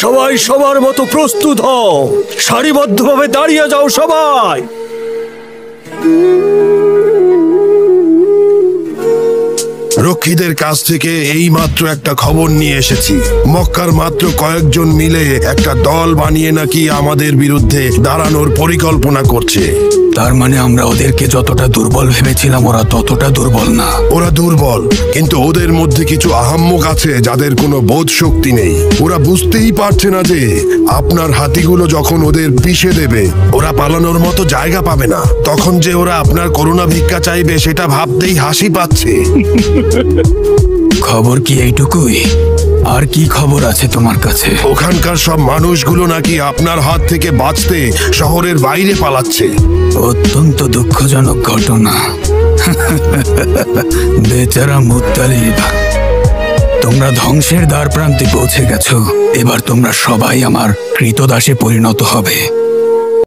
সবাই সবার মতো প্রস্তুত হও, সারিবদ্ধভাবে দাঁড়িয়ে যাও সবাই। রক্ষীদের কাছ থেকে এই মাত্র একটা খবর নিয়ে এসেছি। মক্কার মাত্র কয়েকজন মিলে একটা দল বানিয়ে নাকি আমাদের বিরুদ্ধে দাঁড়ানোর পরিকল্পনা করছে। তার মানে আমরা ওদেরকে যতটা দুর্বল ভেবেছিলাম ওরা ততটা দুর্বল না। ওরা দুর্বল, কিন্তু ওদের মধ্যে কিছু আহাম্মক আছে যাদের কোনো বোধ শক্তি নেই। ওরা বুঝতেই পারছে না যে আপনার হাতিগুলো যখন ওদের পিষে দেবে ওরা পালানোর মতো জায়গা পাবে না। তখন যে ওরা আপনার করুণা ভিক্ষা চাইবে সেটা ভাবতেই হাসি পাচ্ছে। খবর কি এইটুকুই? আর কি খবর আছে তোমার কাছে? ওখানকার সব মানুষগুলো নাকি আপনার হাত থেকে বাঁচতে শহরের বাইরে পালাচ্ছে। অত্যন্ত দুঃখজনক ঘটনা। বেচারা মুত্তালিব, তোমরা ধ্বংসের দ্বার প্রান্তে পৌঁছে গেছো। এবার তোমরা সবাই আমার কৃতদাসে পরিণত হবে।